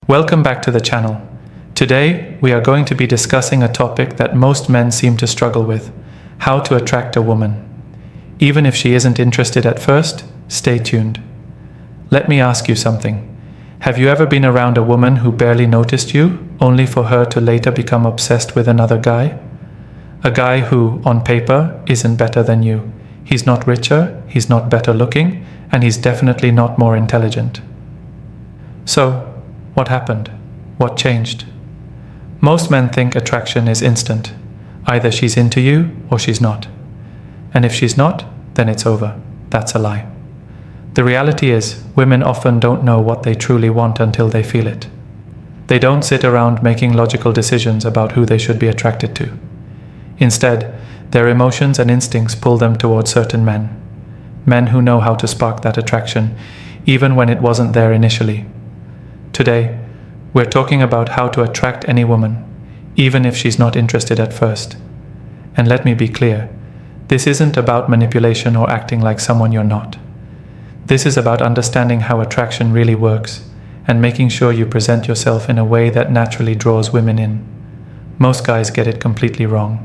Welcome back to the channel. Today, we are going to be discussing a topic that most men seem to struggle with: how to attract a woman. Even if she isn't interested at first, stay tuned. Let me ask you something. Have you ever been around a woman who barely noticed you, only for her to later become obsessed with another guy? A guy who, on paper, isn't better than you. He's not richer, he's not better looking, and he's definitely not more intelligent. So, what happened? What changed? Most men think attraction is instant. Either she's into you or she's not. And if she's not, then it's over. That's a lie. The reality is, women often don't know what they truly want until they feel it. They don't sit around making logical decisions about who they should be attracted to. Instead, their emotions and instincts pull them towards certain men. Men who know how to spark that attraction, even when it wasn't there initially. Today, we're talking about how to attract any woman, even if she's not interested at first. And let me be clear, this isn't about manipulation or acting like someone you're not. This is about understanding how attraction really works and making sure you present yourself in a way that naturally draws women in. Most guys get it completely wrong.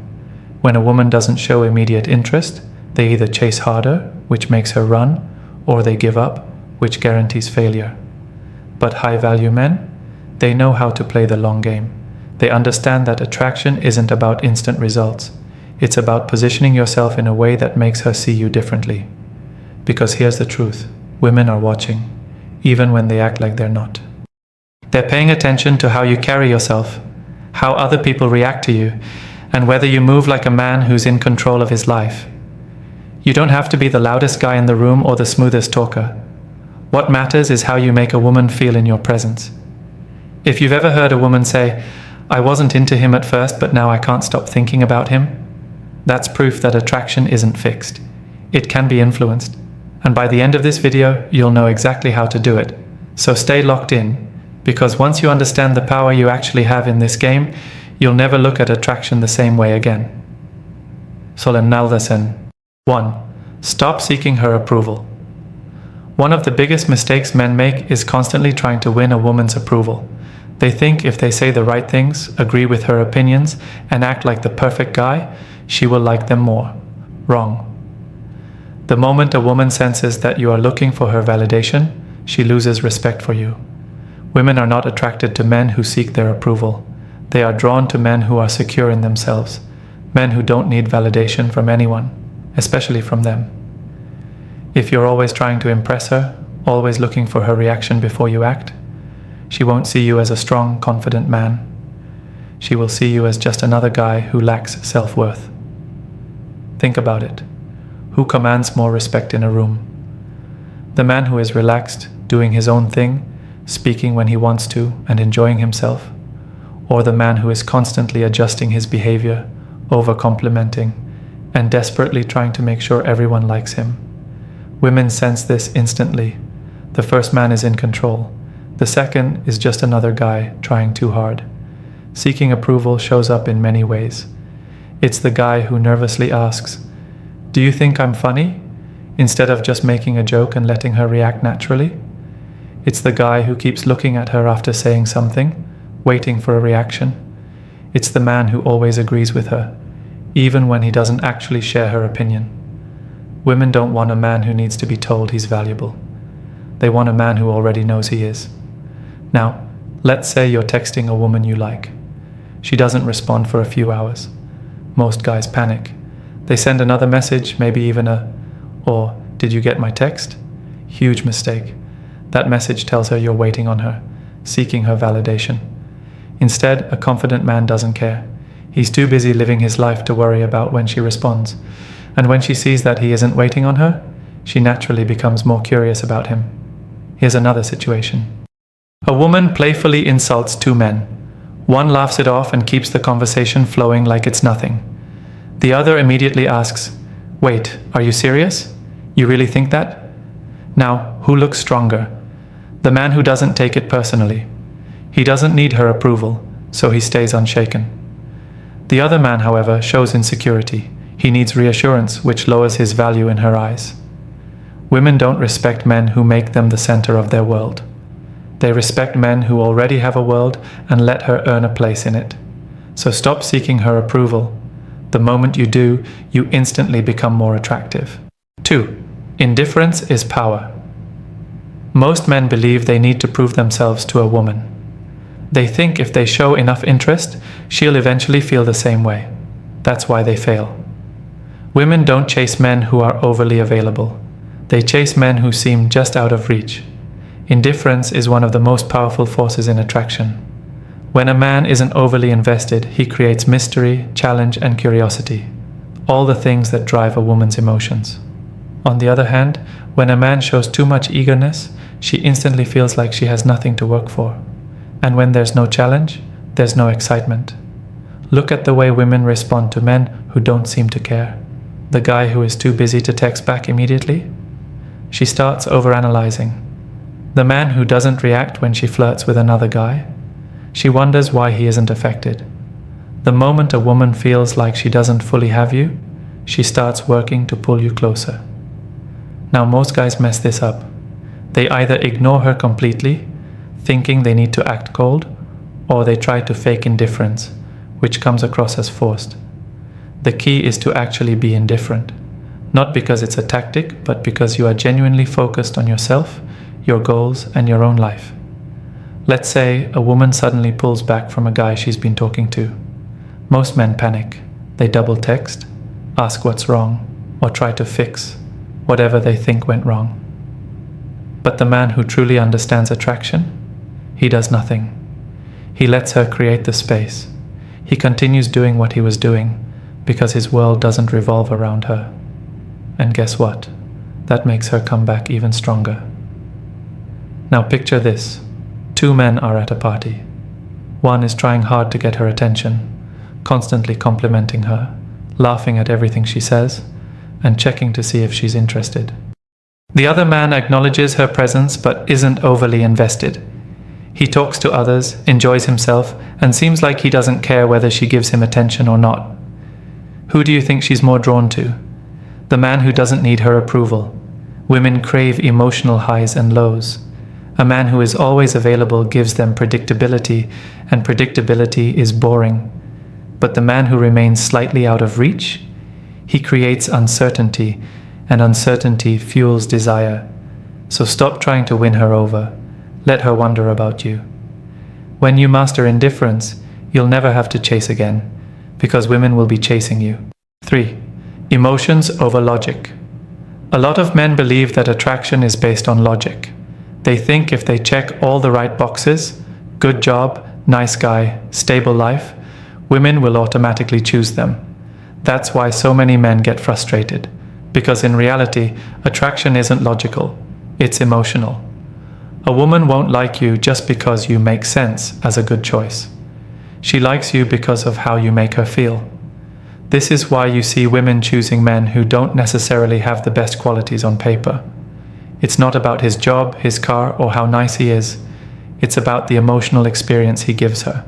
When a woman doesn't show immediate interest, they either chase harder, which makes her run, or they give up, which guarantees failure. But high-value men, they know how to play the long game. They understand that attraction isn't about instant results. It's about positioning yourself in a way that makes her see you differently. Because here's the truth, women are watching, even when they act like they're not. They're paying attention to how you carry yourself, how other people react to you, and whether you move like a man who's in control of his life. You don't have to be the loudest guy in the room or the smoothest talker. What matters is how you make a woman feel in your presence. If you've ever heard a woman say, "I wasn't into him at first, but now I can't stop thinking about him," that's proof that attraction isn't fixed. It can be influenced. And by the end of this video, you'll know exactly how to do it. So stay locked in, because once you understand the power you actually have in this game, you'll never look at attraction the same way again. So lesson 1. Stop seeking her approval. One of the biggest mistakes men make is constantly trying to win a woman's approval. They think if they say the right things, agree with her opinions, and act like the perfect guy, she will like them more. Wrong. The moment a woman senses that you are looking for her validation, she loses respect for you. Women are not attracted to men who seek their approval. They are drawn to men who are secure in themselves, men who don't need validation from anyone, especially from them. If you're always trying to impress her, always looking for her reaction before you act, she won't see you as a strong, confident man. She will see you as just another guy who lacks self-worth. Think about it. Who commands more respect in a room? The man who is relaxed, doing his own thing, speaking when he wants to, and enjoying himself? Or the man who is constantly adjusting his behavior, over-complimenting, and desperately trying to make sure everyone likes him? Women sense this instantly. The first man is in control. The second is just another guy trying too hard. Seeking approval shows up in many ways. It's the guy who nervously asks, "Do you think I'm funny?" instead of just making a joke and letting her react naturally. It's the guy who keeps looking at her after saying something, waiting for a reaction. It's the man who always agrees with her, even when he doesn't actually share her opinion. Women don't want a man who needs to be told he's valuable. They want a man who already knows he is. Now, let's say you're texting a woman you like. She doesn't respond for a few hours. Most guys panic. They send another message, maybe even or "Did you get my text?" Huge mistake. That message tells her you're waiting on her, seeking her validation. Instead, a confident man doesn't care. He's too busy living his life to worry about when she responds. And when she sees that he isn't waiting on her, she naturally becomes more curious about him. Here's another situation. A woman playfully insults two men. One laughs it off and keeps the conversation flowing like it's nothing. The other immediately asks, "Wait, are you serious? You really think that?" Now, who looks stronger? The man who doesn't take it personally. He doesn't need her approval, so he stays unshaken. The other man, however, shows insecurity. He needs reassurance, which lowers his value in her eyes. Women don't respect men who make them the center of their world. They respect men who already have a world and let her earn a place in it. So stop seeking her approval. The moment you do, you instantly become more attractive. 2. Indifference is power. Most men believe they need to prove themselves to a woman. They think if they show enough interest, she'll eventually feel the same way. That's why they fail. Women don't chase men who are overly available. They chase men who seem just out of reach. Indifference is one of the most powerful forces in attraction. When a man isn't overly invested, he creates mystery, challenge, and curiosity, all the things that drive a woman's emotions. On the other hand, when a man shows too much eagerness, she instantly feels like she has nothing to work for. And when there's no challenge, there's no excitement. Look at the way women respond to men who don't seem to care. The guy who is too busy to text back immediately? She starts overanalyzing. The man who doesn't react when she flirts with another guy? She wonders why he isn't affected. The moment a woman feels like she doesn't fully have you, she starts working to pull you closer. Now most guys mess this up. They either ignore her completely, thinking they need to act cold, or they try to fake indifference, which comes across as forced. The key is to actually be indifferent, not because it's a tactic, but because you are genuinely focused on yourself, your goals, and your own life. Let's say a woman suddenly pulls back from a guy she's been talking to. Most men panic. They double text, ask what's wrong, or try to fix whatever they think went wrong. But the man who truly understands attraction, he does nothing. He lets her create the space. He continues doing what he was doing because his world doesn't revolve around her. And guess what? That makes her come back even stronger. Now picture this. 2 men are at a party. One is trying hard to get her attention, constantly complimenting her, laughing at everything she says, and checking to see if she's interested. The other man acknowledges her presence but isn't overly invested. He talks to others, enjoys himself, and seems like he doesn't care whether she gives him attention or not. Who do you think she's more drawn to? The man who doesn't need her approval. Women crave emotional highs and lows. A man who is always available gives them predictability, and predictability is boring. But the man who remains slightly out of reach, he creates uncertainty, and uncertainty fuels desire. So stop trying to win her over. Let her wonder about you. When you master indifference, you'll never have to chase again, because women will be chasing you. 3. Emotions over logic. A lot of men believe that attraction is based on logic. They think if they check all the right boxes, good job, nice guy, stable life, women will automatically choose them. That's why so many men get frustrated, because in reality, attraction isn't logical, it's emotional. A woman won't like you just because you make sense as a good choice. She likes you because of how you make her feel. This is why you see women choosing men who don't necessarily have the best qualities on paper. It's not about his job, his car, or how nice he is. It's about the emotional experience he gives her.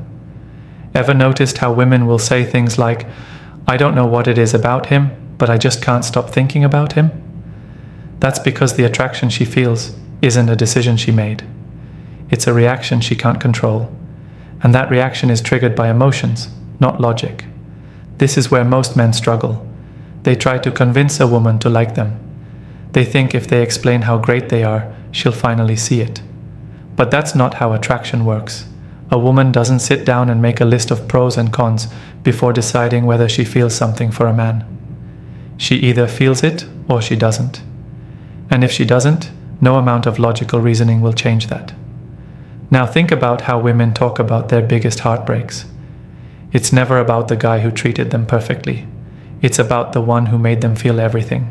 Ever noticed how women will say things like, "I don't know what it is about him, but I just can't stop thinking about him"? That's because the attraction she feels isn't a decision she made. It's a reaction she can't control. And that reaction is triggered by emotions, not logic. This is where most men struggle. They try to convince a woman to like them. They think if they explain how great they are, she'll finally see it. But that's not how attraction works. A woman doesn't sit down and make a list of pros and cons before deciding whether she feels something for a man. She either feels it or she doesn't. And if she doesn't, no amount of logical reasoning will change that. Now think about how women talk about their biggest heartbreaks. It's never about the guy who treated them perfectly. It's about the one who made them feel everything.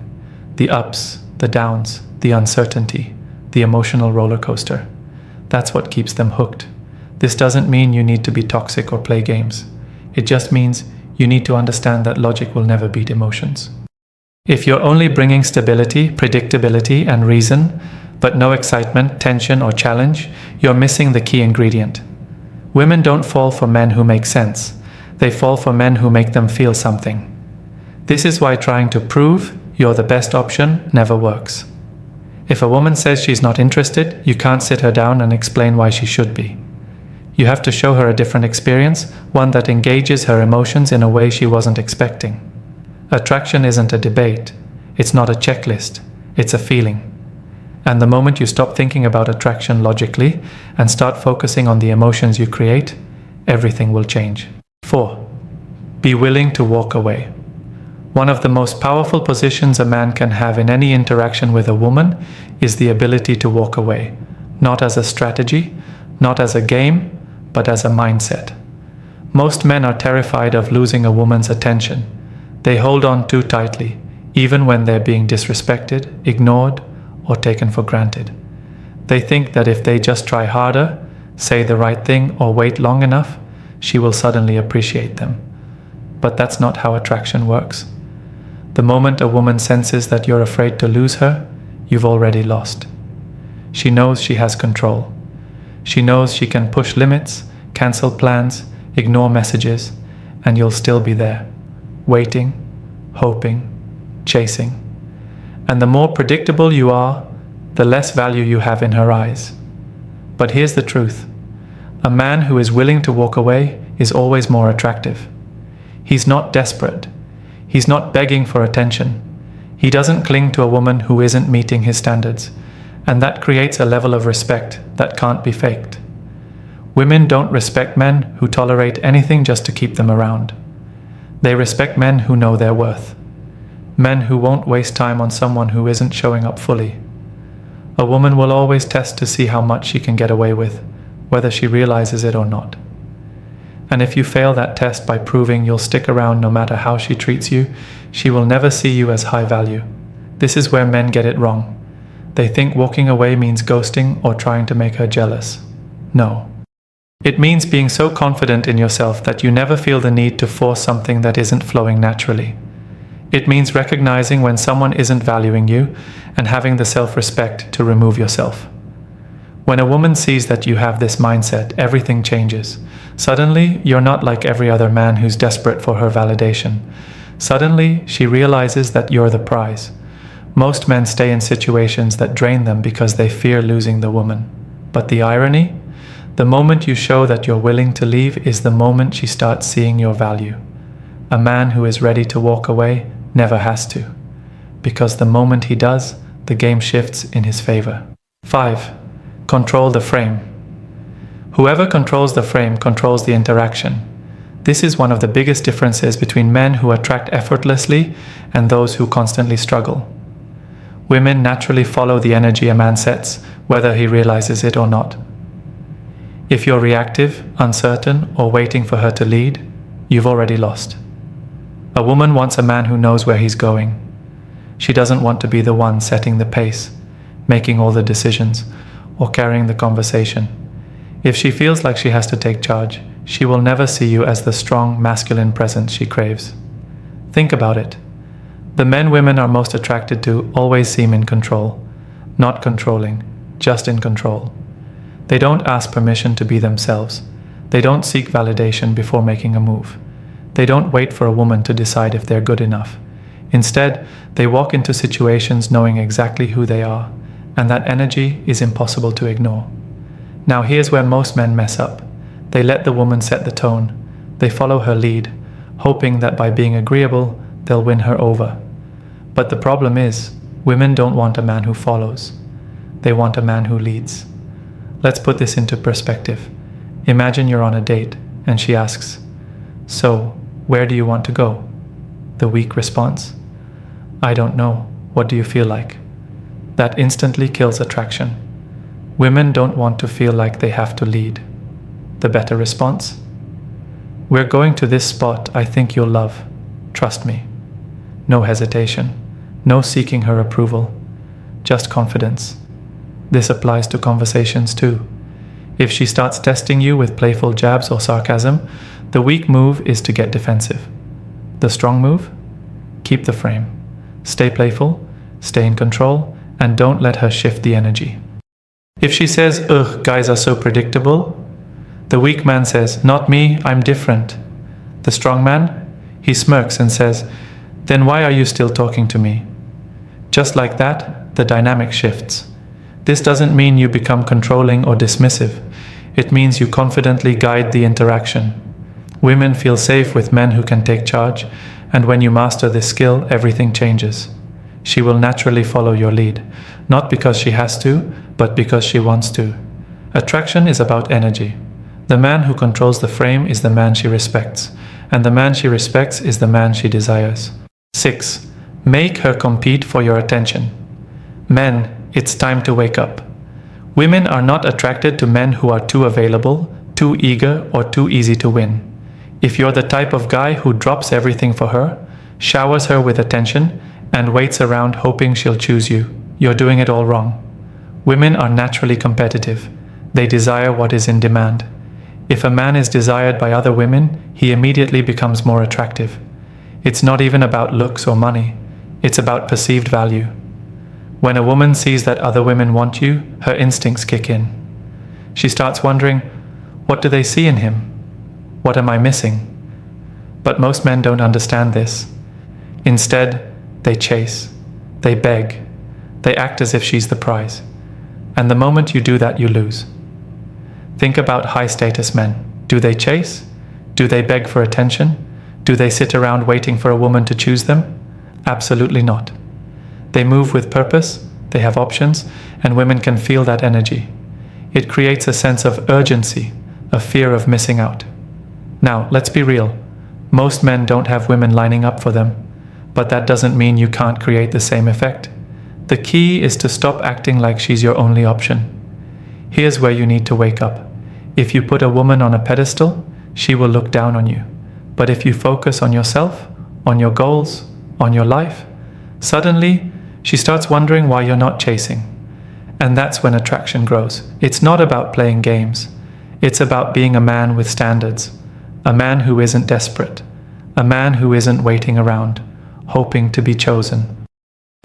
The ups, the downs, the uncertainty, the emotional roller coaster. That's what keeps them hooked. This doesn't mean you need to be toxic or play games. It just means you need to understand that logic will never beat emotions. If you're only bringing stability, predictability, and reason, but no excitement, tension, or challenge, you're missing the key ingredient. Women don't fall for men who make sense. They fall for men who make them feel something. This is why trying to prove you're the best option never works. If a woman says she's not interested, you can't sit her down and explain why she should be. You have to show her a different experience, one that engages her emotions in a way she wasn't expecting. Attraction isn't a debate. It's not a checklist. It's a feeling. And the moment you stop thinking about attraction logically and start focusing on the emotions you create, everything will change. 4. Be willing to walk away. One of the most powerful positions a man can have in any interaction with a woman is the ability to walk away, not as a strategy, not as a game, but as a mindset. Most men are terrified of losing a woman's attention. They hold on too tightly, even when they're being disrespected, ignored, or taken for granted. They think that if they just try harder, say the right thing, or wait long enough, she will suddenly appreciate them. But that's not how attraction works. The moment a woman senses that you're afraid to lose her, you've already lost. She knows she has control. She knows she can push limits, cancel plans, ignore messages, and you'll still be there, waiting, hoping, chasing. And the more predictable you are, the less value you have in her eyes. But here's the truth. A man who is willing to walk away is always more attractive. He's not desperate. He's not begging for attention. He doesn't cling to a woman who isn't meeting his standards, and that creates a level of respect that can't be faked. Women don't respect men who tolerate anything just to keep them around. They respect men who know their worth. Men who won't waste time on someone who isn't showing up fully. A woman will always test to see how much she can get away with, whether she realizes it or not. And if you fail that test by proving you'll stick around no matter how she treats you, she will never see you as high value. This is where men get it wrong. They think walking away means ghosting or trying to make her jealous. No. It means being so confident in yourself that you never feel the need to force something that isn't flowing naturally. It means recognizing when someone isn't valuing you and having the self-respect to remove yourself. When a woman sees that you have this mindset, everything changes. Suddenly, you're not like every other man who's desperate for her validation. Suddenly, she realizes that you're the prize. Most men stay in situations that drain them because they fear losing the woman. But the irony? The moment you show that you're willing to leave is the moment she starts seeing your value. A man who is ready to walk away never has to, because the moment he does, the game shifts in his favor. 5. Control the frame. Whoever controls the frame controls the interaction. This is one of the biggest differences between men who attract effortlessly and those who constantly struggle. Women naturally follow the energy a man sets, whether he realizes it or not. If you're reactive, uncertain, or waiting for her to lead, you've already lost. A woman wants a man who knows where he's going. She doesn't want to be the one setting the pace, making all the decisions, or carrying the conversation. If she feels like she has to take charge, she will never see you as the strong, masculine presence she craves. Think about it. The men women are most attracted to always seem in control, not controlling, just in control. They don't ask permission to be themselves. They don't seek validation before making a move. They don't wait for a woman to decide if they're good enough. Instead, they walk into situations knowing exactly who they are, and that energy is impossible to ignore. Now here's where most men mess up. They let the woman set the tone. They follow her lead, hoping that by being agreeable, they'll win her over. But the problem is, women don't want a man who follows. They want a man who leads. Let's put this into perspective. Imagine you're on a date, and she asks, "So, where do you want to go?" The weak response, "I don't know. What do you feel like?" That instantly kills attraction. Women don't want to feel like they have to lead. The better response, "We're going to this spot I think you'll love. Trust me." No hesitation, no seeking her approval, just confidence. This applies to conversations too. If she starts testing you with playful jabs or sarcasm, the weak move is to get defensive. The strong move? Keep the frame. Stay playful, stay in control, and don't let her shift the energy. If she says, "Ugh, guys are so predictable," the weak man says, "Not me, I'm different." The strong man? He smirks and says, "Then why are you still talking to me?" Just like that, the dynamic shifts. This doesn't mean you become controlling or dismissive. It means you confidently guide the interaction. Women feel safe with men who can take charge, and when you master this skill, everything changes. She will naturally follow your lead, not because she has to, but because she wants to. Attraction is about energy. The man who controls the frame is the man she respects, and the man she respects is the man she desires. 6. Make her compete for your attention. Men, it's time to wake up. Women are not attracted to men who are too available, too eager, or too easy to win. If you're the type of guy who drops everything for her, showers her with attention, and waits around hoping she'll choose you, you're doing it all wrong. Women are naturally competitive. They desire what is in demand. If a man is desired by other women, he immediately becomes more attractive. It's not even about looks or money. It's about perceived value. When a woman sees that other women want you, her instincts kick in. She starts wondering, what do they see in him? What am I missing? But most men don't understand this. Instead, they chase. They beg. They act as if she's the prize. And the moment you do that, you lose. Think about high-status men. Do they chase? Do they beg for attention? Do they sit around waiting for a woman to choose them? Absolutely not. They move with purpose, they have options, and women can feel that energy. It creates a sense of urgency, a fear of missing out. Now, let's be real. Most men don't have women lining up for them, but that doesn't mean you can't create the same effect. The key is to stop acting like she's your only option. Here's where you need to wake up. If you put a woman on a pedestal, she will look down on you. But if you focus on yourself, on your goals, on your life, suddenly she starts wondering why you're not chasing. And that's when attraction grows. It's not about playing games. It's about being a man with standards. A man who isn't desperate. A man who isn't waiting around, hoping to be chosen.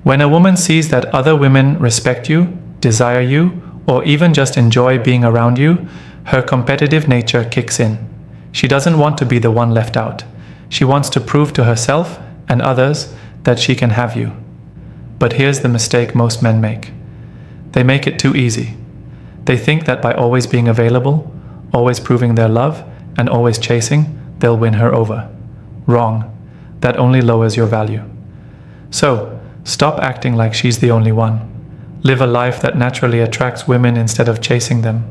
When a woman sees that other women respect you, desire you, or even just enjoy being around you, her competitive nature kicks in. She doesn't want to be the one left out. She wants to prove to herself and others that she can have you. But here's the mistake most men make. They make it too easy. They think that by always being available, always proving their love, and always chasing, they'll win her over. Wrong. That only lowers your value. So, stop acting like she's the only one. Live a life that naturally attracts women instead of chasing them.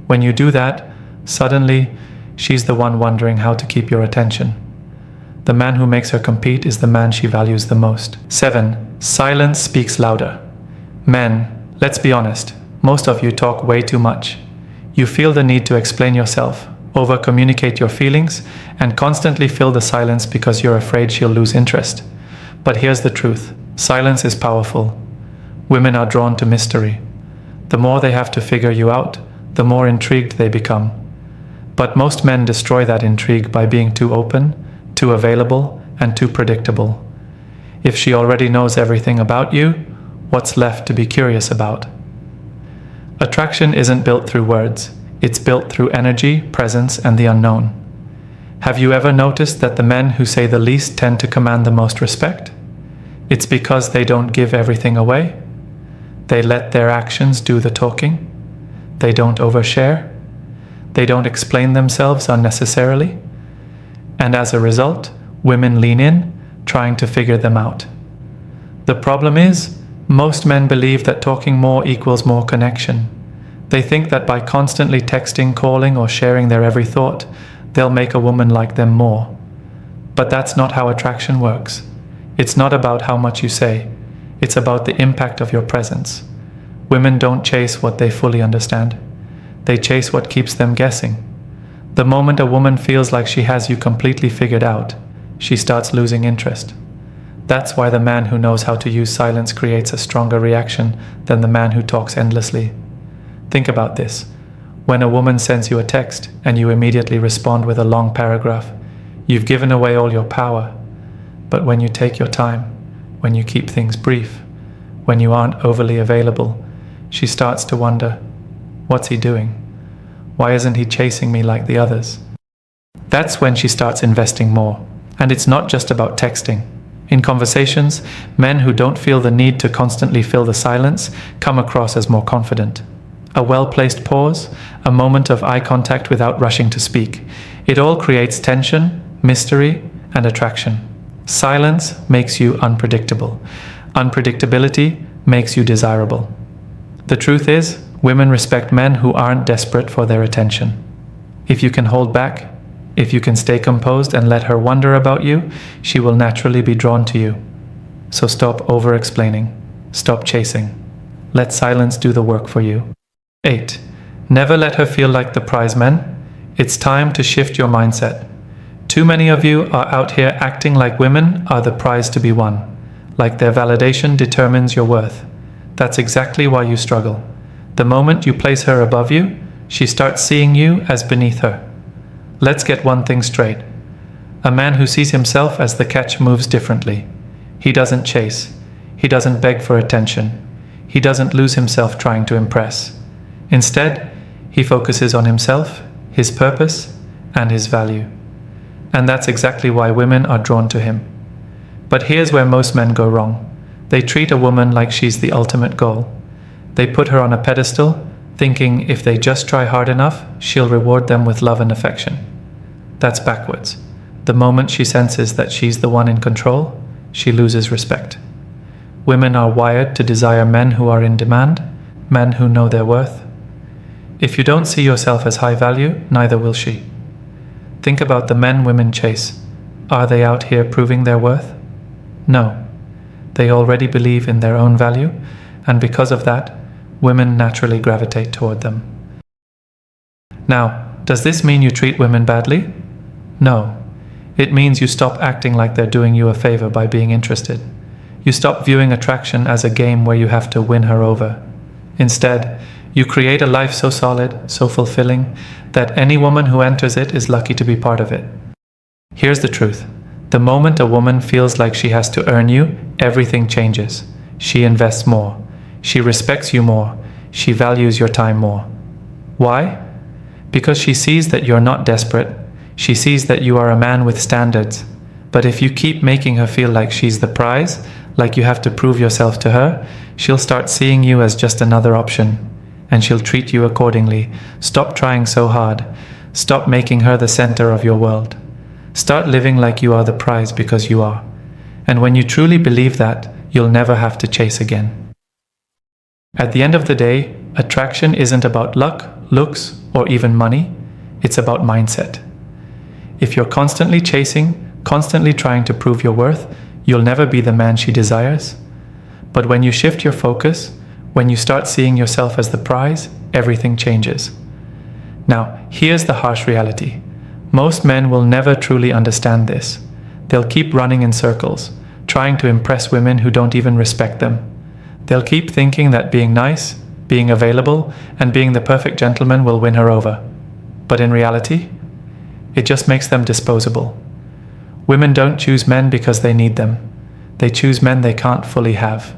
When you do that, suddenly, she's the one wondering how to keep your attention. The man who makes her compete is the man she values the most. 7. Silence speaks louder. Men, let's be honest, most of you talk way too much. You feel the need to explain yourself, over-communicate your feelings, and constantly fill the silence because you're afraid she'll lose interest. But here's the truth. Silence is powerful. Women are drawn to mystery. The more they have to figure you out, the more intrigued they become. But most men destroy that intrigue by being too open, too available, and too predictable. If she already knows everything about you, what's left to be curious about? Attraction isn't built through words. It's built through energy, presence, and the unknown. Have you ever noticed that the men who say the least tend to command the most respect? It's because they don't give everything away. They let their actions do the talking. They don't overshare. They don't explain themselves unnecessarily. And as a result, women lean in, trying to figure them out. The problem is, most men believe that talking more equals more connection. They think that by constantly texting, calling, or sharing their every thought, they'll make a woman like them more. But that's not how attraction works. It's not about how much you say. It's about the impact of your presence. Women don't chase what they fully understand. They chase what keeps them guessing. The moment a woman feels like she has you completely figured out, she starts losing interest. That's why the man who knows how to use silence creates a stronger reaction than the man who talks endlessly. Think about this. When a woman sends you a text and you immediately respond with a long paragraph, you've given away all your power. But when you take your time, when you keep things brief, when you aren't overly available, she starts to wonder, what's he doing? Why isn't he chasing me like the others? That's when she starts investing more. And it's not just about texting. In conversations, men who don't feel the need to constantly fill the silence come across as more confident. A well-placed pause, a moment of eye contact without rushing to speak. It all creates tension, mystery, and attraction. Silence makes you unpredictable. Unpredictability makes you desirable. The truth is, women respect men who aren't desperate for their attention. If you can hold back, if you can stay composed and let her wonder about you, she will naturally be drawn to you. So stop over-explaining. Stop chasing. Let silence do the work for you. 8. Never let her feel like the prize man. It's time to shift your mindset. Too many of you are out here acting like women are the prize to be won, like their validation determines your worth. That's exactly why you struggle. The moment you place her above you, she starts seeing you as beneath her. Let's get one thing straight. A man who sees himself as the catch moves differently. He doesn't chase. He doesn't beg for attention. He doesn't lose himself trying to impress. Instead, he focuses on himself, his purpose, and his value. And that's exactly why women are drawn to him. But here's where most men go wrong. They treat a woman like she's the ultimate goal. They put her on a pedestal, thinking if they just try hard enough, she'll reward them with love and affection. That's backwards. The moment she senses that she's the one in control, she loses respect. Women are wired to desire men who are in demand, men who know their worth. If you don't see yourself as high value, neither will she. Think about the men women chase. Are they out here proving their worth? No. They already believe in their own value, and because of that, women naturally gravitate toward them. Now, does this mean you treat women badly? No. It means you stop acting like they're doing you a favor by being interested. You stop viewing attraction as a game where you have to win her over. Instead, you create a life so solid, so fulfilling, that any woman who enters it is lucky to be part of it. Here's the truth. The moment a woman feels like she has to earn you, everything changes. She invests more. She respects you more. She values your time more. Why? Because she sees that you're not desperate. She sees that you are a man with standards. But if you keep making her feel like she's the prize, like you have to prove yourself to her, she'll start seeing you as just another option. And she'll treat you accordingly. Stop trying so hard. Stop making her the center of your world. Start living like you are the prize because you are. And when you truly believe that, you'll never have to chase again. At the end of the day, attraction isn't about luck, looks, or even money. It's about mindset. If you're constantly chasing, constantly trying to prove your worth, you'll never be the man she desires. But when you shift your focus, when you start seeing yourself as the prize, everything changes. Now, here's the harsh reality. Most men will never truly understand this. They'll keep running in circles, trying to impress women who don't even respect them. They'll keep thinking that being nice, being available, and being the perfect gentleman will win her over. But in reality, it just makes them disposable. Women don't choose men because they need them. They choose men they can't fully have.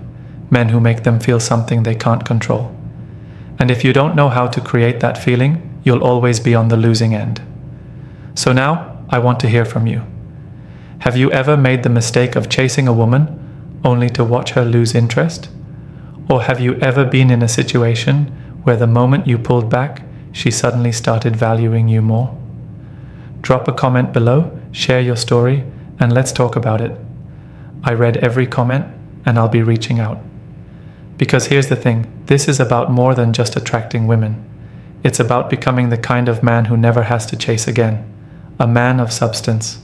Men who make them feel something they can't control. And if you don't know how to create that feeling, you'll always be on the losing end. So now, I want to hear from you. Have you ever made the mistake of chasing a woman only to watch her lose interest? Or have you ever been in a situation where the moment you pulled back, she suddenly started valuing you more? Drop a comment below, share your story, and let's talk about it. I read every comment, and I'll be reaching out. Because here's the thing, this is about more than just attracting women. It's about becoming the kind of man who never has to chase again. A man of substance.